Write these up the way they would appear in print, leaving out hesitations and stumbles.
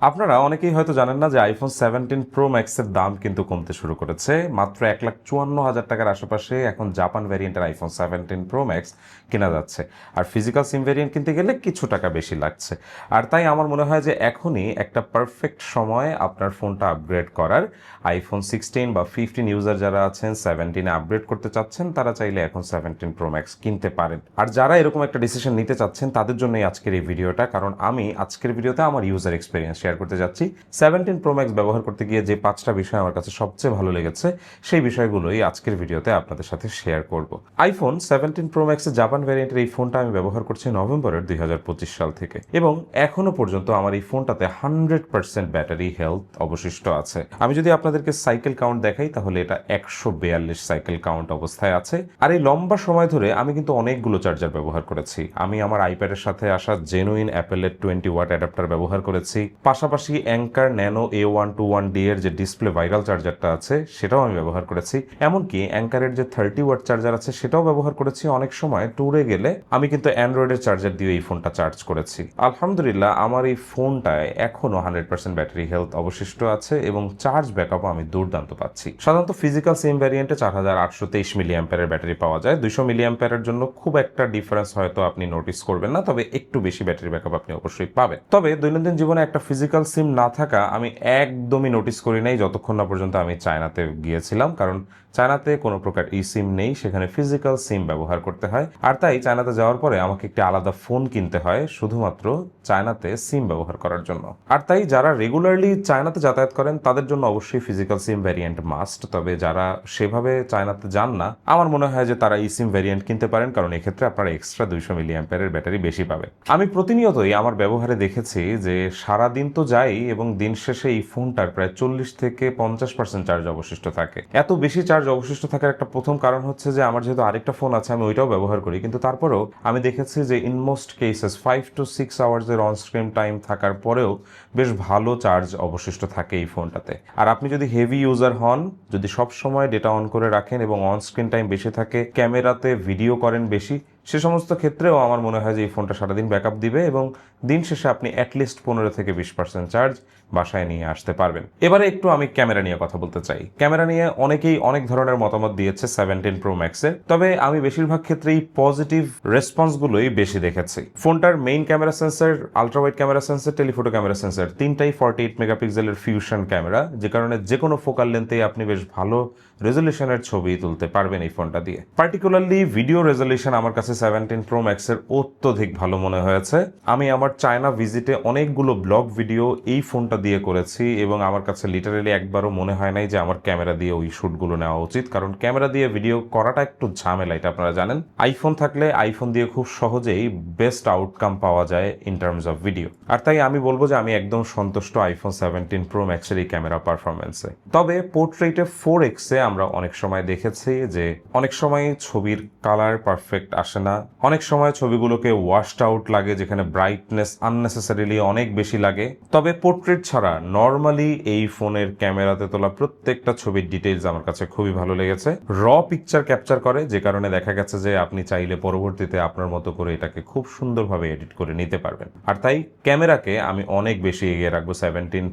আপনারা অনেকেই হয়তো জানেন না যে আইফোন 17 প্রো ম্যাক্সের দাম কিন্তু কমতে শুরু করেছে। মাত্র 1,54,000 টাকার আশেপাশে এখন জাপান ভ্যারিয়েন্টের আইফোন 17 প্রো ম্যাক্স কেনা যাচ্ছে। আর ফিজিক্যাল সিম ভ্যারিয়েন্ট কিনতে গেলে কিছু টাকা বেশি লাগছে। আর তাই আমার মনে হয় যে এখনই একটা পারফেক্ট সময় আপনার ফোনটা আপগ্রেড করার। আইফোন 16 বা 15 ইউজার যারা আছেন 17-এ আপগ্রেড করতে চাচ্ছেন, তারা চাইলে এখন 17 প্রো ম্যাক্স কিনতে পারেন। আর যারা এরকম একটা ডিসিশন নিতে চাচ্ছেন তাদের জন্যই আজকের এই ভিডিওটা, কারণ আমি আজকের ভিডিওতে আমার ইউজার এক্সপিরিয়েন্স শেয়ার করতে যাচ্ছি। 17 প্রো ম্যাক্স ব্যবহার করতে গিয়ে যে 5টা বিষয় আমার কাছে সবচেয়ে ভালো লেগেছে, সেই বিষয়গুলোই আজকের ভিডিওতে আপনাদের সাথে শেয়ার করব। আইফোন 17 প্রো ম্যাক্সের জাপান ভ্যারিয়েন্টের এই ফোনটা আমি ব্যবহার করছি নভেম্বরের 2025 সাল থেকে, এবং এখনো পর্যন্ত আমার এই ফোনটাতে 100% ব্যাটারি হেলথ অবশিষ্ট আছে। আমি যদি আপনাদেরকে সাইকেল কাউন্ট দেখাই, তাহলে এটা 142 সাইকেল কাউন্ট অবস্থায় আছে। আর এই লম্বা সময় ধরে আমি কিন্তু অনেকগুলো চার্জার ব্যবহার করেছি। আমি আমার আইপ্যাডের সাথে আসা জেনুইন অ্যাপেলের 20 ওয়াট অ্যাডাপ্টার ব্যবহার করেছি, পাশাপাশি অ্যাঙ্কার ন্যানো A121D এর যে ডিসপ্লে ভাইরাল চার্জারটা আছে সেটাও আমি ব্যবহার করেছি। এমনকি অ্যাঙ্কারের যে 30 ওয়াট চার্জার আছে সেটাও ব্যবহার করেছি। অনেক সময় ট্যুরে গেলে আমি কিন্তু অ্যান্ড্রয়েডের চার্জার দিয়ে এই ফোনটা চার্জ করেছি। আলহামদুলিল্লাহ, আমার এই ফোনটায় এখনো 100% ব্যাটারি হেলথ অবশিষ্ট আছে এবং চার্জ ব্যাকআপও আমি দুর্দান্ত পাচ্ছি। সাধারণত ফিজিক্যাল সিম ভ্যারিয়েন্টে 4823 মিলি অ্যাম্পিয়ারের ব্যাটারি পাওয়া যায়। 200 মিলি অ্যাম্পিয়ারের জন্য খুব একটা ডিফারেন্স হয়তো আপনি নোটিস করবেন না, তবে একটু বেশি ব্যাটারি ব্যাকআপ আপনি অবশ্যই পাবেন। তবে দৈনন্দিন জীবনে একটা ফিজিক্যাল সিম না থাকা আমি একদমই নোটিস করি নাই যতক্ষণ না পর্যন্ত আমি চায়নাতে গিয়েছিলাম, কারণ চায়নাতে কোনো প্রকার ই সিম নেই, সেখানে ফিজিক্যাল সিম ব্যবহার করতে হয়। আর তাই চায়নাতে যাওয়ার পরে আমাকে একটি আলাদা ফোন কিনতে হয় শুধুমাত্র চায়নাতে সিম ব্যবহার করার জন্য। আর তাই যারা রেগুলারলি চায়নাতে যাতায়াত করেন তাদের জন্য অবশ্যই ফিজিক্যাল সিম ভ্যারিয়েন্ট মাস্ট। তবে যারা সেভাবে চায়নাতে যান না, আমার মনে হয় যে তারা ই সিম ভ্যারিয়েন্ট কিনতে পারেন, কারণ এক্ষেত্রে আপনারা এক্সট্রা 200 মিলি অ্যাম্পিয়ারের ব্যাটারি বেশি পাবেন। আমি প্রতিনিয়তই আমার ব্যবহারে দেখেছি যে সারাদিন তো যাই এবং দিন শেষে এই ফোনটার প্রায় 40 থেকে 50% চার্জ অবশিষ্ট থাকে। এত বেশি চার্জ অবশিষ্ট থাকার একটা প্রথম কারণ হচ্ছে যে আমার যেহেতু আরেকটা ফোন আছে, আমি ওইটাও ব্যবহার করি, কিন্তু তারপরেও আমি দেখেছি যে ইন মোস্ট কেসেস 5 to 6 আওয়ার্সের অন স্ক্রিন টাইম থাকার পরেও বেশ ভালো চার্জ অবশিষ্ট থাকে এই ফোনটাতে। আর আপনি যদি হেভি ইউজার হন, যদি সব সময় ডেটা অন করে রাখেন এবং অন স্ক্রিন টাইম বেশি থাকে, ক্যামেরাতে ভিডিও করেন বেশি, সে সমস্ত ক্ষেত্রেও আমার মনে হয় যে এই ফোনটা সারাদিন ব্যাকআপ দিবে এবং দিন শেষে আপনি অ্যাটলিস্ট 15 থেকে 20% চার্জ বাসায় নিয়ে আসতে পারবেন। এবারে একটু আমি ক্যামেরা নিয়ে কথা বলতে চাই। ক্যামেরা নিয়ে অনেকেই অনেক ধরনের মতামত দিয়েছে 17 প্রো ম্যাক্সের, তবে আমি বেশিরভাগ ক্ষেত্রেই পজিটিভ রেসপন্সগুলোই বেশি দেখেছি। ফোনটার main camera sensor, ultra wide camera sensor, telephoto camera sensor, তিনটাই 48 মেগাপিক্সেলের ফিউশন ক্যামেরা, যে কারণে যে কোনো ফোকাল লেন্থে আপনি বেশ ভালো রেজলিউশনের ছবি তুলতে পারবেন এই ফোনটা দিয়ে। পার্টিকুলারলি ভিডিও রেজলিউশন আমার কাছে 17 প্রো ম্যাক্সের অত্যধিক ভালো মনে হয়েছে। আমি আমার চায়না ভিজিটে অনেকগুলো ব্লগ ভিডিও এই ফোনটা দিয়ে করেছি এবং আমার কাছে লিটারেলি একবারও মনে হয় নাই যে আমার ক্যামেরা দিয়ে ওই শ্যুটগুলো নেওয়া উচিত, কারণ ক্যামেরা দিয়ে ভিডিও করাটা একটু ঝামেলা, এটা আপনারা জানেন। আইফোন থাকলে আইফোন দিয়ে খুব সহজেই বেস্ট আউটকাম পাওয়া যায় ইন টার্মস অফ ভিডিও। আর তাই আমি বলবো যে আমি একদম সন্তুষ্ট আইফোন 17 প্রো ম্যাক্সের এই ক্যামেরা পারফরমেন্সে। তবে পোর্ট্রেটে 4x আমরা অনেক সময় দেখেছি যে অনেক সময় ছবির কালার পারফেক্ট আসে না, অনেক সময় ছবিগুলোকে ওয়াশড আউট লাগে, যেখানে ব্রাইটনেস আননেসেসারিলি অনেক বেশি লাগে। তবে পোর্ট্রেট ছাড়া নর্মালি এই ফোনের ক্যামেরাতে তোলা প্রত্যেকটা ছবির ডিটেইলস আমার কাছে খুবই ভালো লেগেছে। র পিকচার ক্যাপচার করে, যে কারণে দেখা গেছে যে আপনি চাইলে পরবর্তীতে আপনার মতো করে এটাকে খুব সুন্দরভাবে এডিট করে নিতে পারবেন। আর তাই ক্যামেরাকে আমি অনেক বেশি এগিয়ে রাখবো 17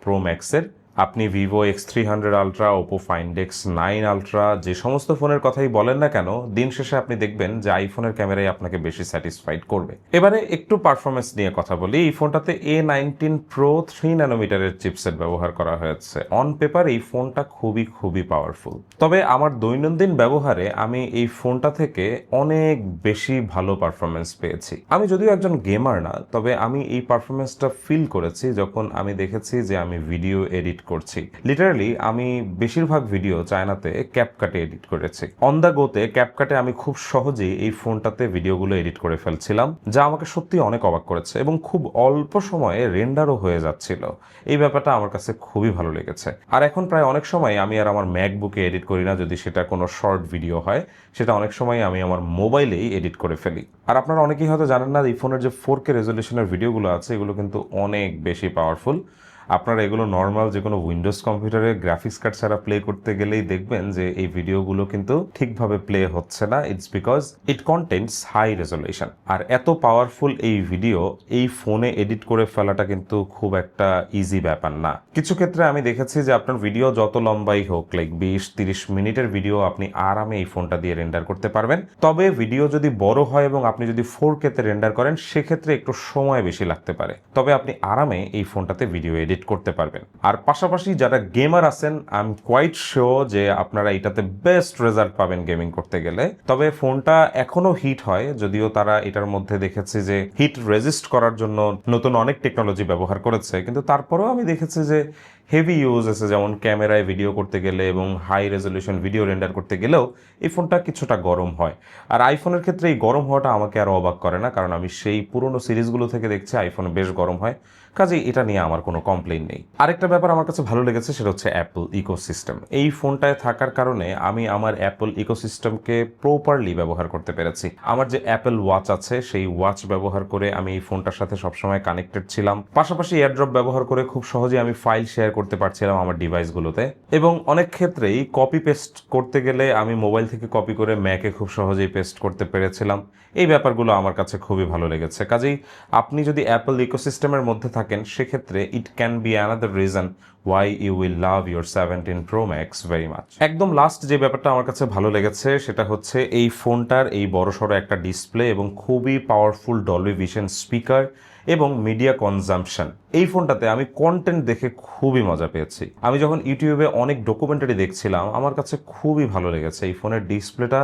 প্রো ম্যাক্সের। আপনি Vivo X300 ultra, Oppo find X9 ultra, যে সমস্ত ফোনের কথাই বলেন না কেন, দিন শেষে আপনি দেখবেন যে আইফোনের ক্যামেরাই আপনাকে বেশি স্যাটিসফাইড করবে। এবারে একটু পারফরমেন্স নিয়ে কথা বলি। এই ফোনটাতে A19 Pro 3 ন্যানোমিটারের চিপসেট ব্যবহার করা হয়েছে। অন পেপার এই ফোনটা খুবই পাওয়ারফুল, তবে আমার দৈনন্দিন ব্যবহারে আমি এই ফোনটা থেকে অনেক বেশি ভালো পারফরমেন্স পেয়েছি। আমি যদিও একজন গেমার না, তবে আমি এই পারফরমেন্সটা ফিল করেছি যখন আমি দেখেছি যে আমি ভিডিও এডিট করছি। লিটারালি আমি বেশিরভাগ ভিডিও চায়নাতে ক্যাপকাটে এডিট করেছি। অন দ্য গোতে ক্যাপকাটে আমি খুব সহজেই এই ফোনটাতে ভিডিওগুলো এডিট করে ফেলছিলাম, যা আমাকে সত্যি অনেক অবাক করেছে এবং খুব অল্প সময়ে রেন্ডারও হয়ে যাচ্ছিল। এই ব্যাপারটা আমার কাছে খুবই ভালো লেগেছে। আর এখন প্রায় অনেক সময় আমি আর আমার ম্যাকবুকে এডিট করি না, যদি সেটা কোনো শর্ট ভিডিও হয়, সেটা অনেক সময় আমি আমার মোবাইলেই এডিট করে ফেলি। আর আপনারা অনেকেই হয়তো জানেন না, এই ফোনের যে 4K রেজলিউশনের ভিডিওগুলো আছে এগুলো কিন্তু অনেক বেশি পাওয়ারফুল। আপনারা এগুলো নর্মাল যে কোনো উইন্ডোজ কম্পিউটারে গ্রাফিক্স কার্ড ছাড়া প্লে করতে গেলেই দেখবেন যে এই ভিডিওগুলো কিন্তু ঠিকভাবে প্লে হচ্ছে না। It's because it contents high resolution. আর এত পাওয়ারফুল এই ভিডিও এই ফোনে এডিট করে ফেলাটা কিন্তু খুব একটা ইজি ব্যাপার না। কিছু ক্ষেত্রে আমি দেখেছি যে আপনার ভিডিও যত লম্বাই হোক, লাইক 20-30 মিনিটের ভিডিও আপনি আরামে এই ফোনটা দিয়ে রেন্ডার করতে পারবেন। তবে ভিডিও যদি বড় হয় এবং আপনি যদি 4K তে রেন্ডার করেন সেক্ষেত্রে একটু সময় বেশি লাগতে পারে। তবে আপনি আরামে এই ফোনটাতে ভিডিও এডিট করতে পারবেন। আর পাশাপাশি যারা গেমার আছেন, আই এম কোয়াইট শিওর যে আপনারা এটাতে বেস্ট রেজাল্ট পাবেন গেমিং করতে গেলে। তবে ফোনটা এখনো হিট হয়, যদিও তারা এটার মধ্যে দেখেছে যে হিট রেজিস্ট করার জন্য নতুন অনেক টেকনোলজি ব্যবহার করেছে, কিন্তু তারপরেও আমি দেখেছি যে হেভি ইউজ আছে, যেমন ক্যামেরায় ভিডিও করতে গেলে এবং হাই রেজলিউশন ভিডিও রেন্ডার করতে গেলেও এই ফোনটা কিছুটা গরম হয়। আর আইফোনের ক্ষেত্রে এই গরম হওয়াটা আমাকে আর অবাক করে না, কারণ আমি সেই পুরনো সিরিজগুলো থেকে দেখছি আইফোন বেশ গরম হয়। কাজেই এটা নিয়ে আমার কোনো কমপ্লেইন নেই। আরেকটা ব্যাপার আমার কাছে ভালো লেগেছে, সেটা হচ্ছে অ্যাপল ইকোসিস্টেম। এই ফোনটায় থাকার কারণে আমি আমার অ্যাপল ইকোসিস্টেমকে প্রপারলি ব্যবহার করতে পেরেছি। আমার যে অ্যাপল ওয়াচ আছে সেই ওয়াচ ব্যবহার করে আমি এই ফোনটার সাথে সবসময় কানেক্টেড ছিলাম। পাশাপাশি এয়ারড্রপ ব্যবহার করে খুব সহজে আমি ফাইল শেয়ার করতে পারছিলাম আমার ডিভাইসগুলোতে। এবং অনেক ক্ষেত্রেই কপি পেস্ট করতে গেলে আমি মোবাইল থেকে কপি করে ম্যাকে খুব সহজেই পেস্ট করতে পেরেছিলাম। এই ব্যাপারগুলো আমার কাছে খুবই ভালো লেগেছে। কাজেই আপনি যদি অ্যাপল ইকোসিস্টেমের মধ্যে থাকেন সেক্ষেত্রে it can be another reason why you will love your 17 Pro Max very much. একদম লাস্ট যে ব্যাপারটা আমার কাছে ভালো লেগেছে সেটা হচ্ছে এই ফোনটার এই বড়সড় একটা ডিসপ্লে এবং খুবই পাওয়ারফুল ডলবি ভিশন স্পিকার এবং মিডিয়া কনজাম্পশন। এই ফোনটাতে আমি কন্টেন্ট দেখে খুবই মজা পেয়েছি। আমি যখন ইউটিউবে অনেক ডকুমেন্টারি দেখছিলাম আমার কাছে খুবই ভালো লেগেছে। এই ফোনের ডিসপ্লেটা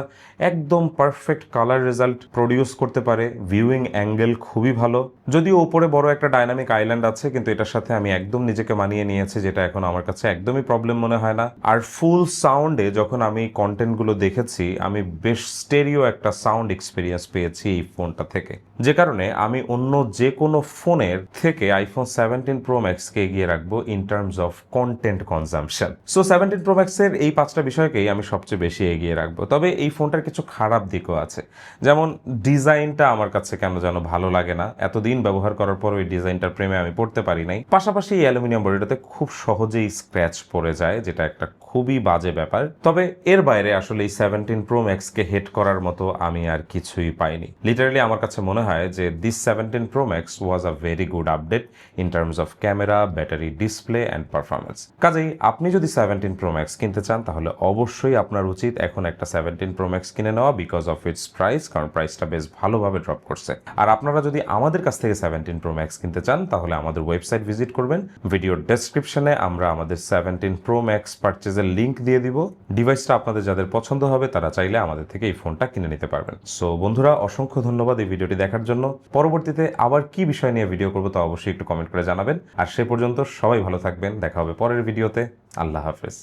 একদম পারফেক্ট কালার রেজাল্ট প্রডিউস করতে পারে, ভিউইং অ্যাঙ্গেল খুবই ভালো। যদিও উপরে বড় একটা ডাইনামিক আইল্যান্ড আছে, কিন্তু এটার সাথে আমি একদম নিজেকে মানিয়ে নিয়েছি, যেটা এখন আমার কাছে একদমই প্রবলেম মনে হয় না। আর ফুল সাউন্ডে যখন আমি কন্টেন্টগুলো দেখেছি আমি বেশ স্টেরিও একটা সাউন্ড এক্সপিরিয়েন্স পেয়েছি এই ফোনটা থেকে, যে কারণে আমি অন্য যে কোনো ফোনের থেকে আইফোন 17 Pro Max কে এগিয়ে রাখবো in terms of content consumption. So 17 Pro Max এর এই 5টা বিষয়কেই আমি সবচেয়ে বেশি এগিয়ে রাখবো। তবে এই ফোনটার কিছু খারাপ দিকও আছে, যেমন ডিজাইনটা আমার কাছে কেন যেন ভালো লাগে না। এতদিন ব্যবহার করার পর ওই ডিজাইনটার প্রেমে আমি পড়তে পারি নাই। পাশাপাশি এই অ্যালুমিনিয়াম বডিটাতে খুব সহজেই স্ক্র্যাচ পড়ে যায়, যেটা একটা খুবই বাজে ব্যাপার। তবে এর বাইরে আসলে এই 17 Pro Max কে হেট করার মতো আমি আর কিছুই পাইনি। লিটারালি আমার কাছে মনে হয় যে this 17 Pro Max was a very good update in terms of camera, battery, display and performance. কাজেই আপনি যদি 17 Pro Max কিনতে চান তাহলে অবশ্যই আপনার উচিত এখন একটা 17 Pro Max কিনে নেওয়া বিকজ অফ ইটস প্রাইস, কারণ প্রাইসটা বেশ ভালোভাবে ড্রপ করছে। আর আপনারা যদি আমাদের কাছ থেকে 17 Pro Max কিনতে চান তাহলে আমাদের ওয়েবসাইট ভিজিট করবেন। ভিডিওর ডেসক্রিপশনে আমরা আমাদের 17 Pro Max পারচেজের লিঙ্ক দিয়ে দিব। ডিভাইসটা আপনাদের যাদের পছন্দ হবে তারা চাইলে আমাদের থেকে এই ফোনটা কিনে নিতে পারবেন। সো বন্ধুরা, অসংখ্য ধন্যবাদ এই ভিডিওটি দেখার জন্য। পরবর্তীতে আবার কি বিষয় নিয়ে ভিডিও করবো তা অবশ্যই একটু কমেন্ট করে জানাবেন। আর সে পর্যন্ত সবাই ভালো থাকবেন, দেখা হবে পরের ভিডিওতে। আল্লাহ হাফেজ।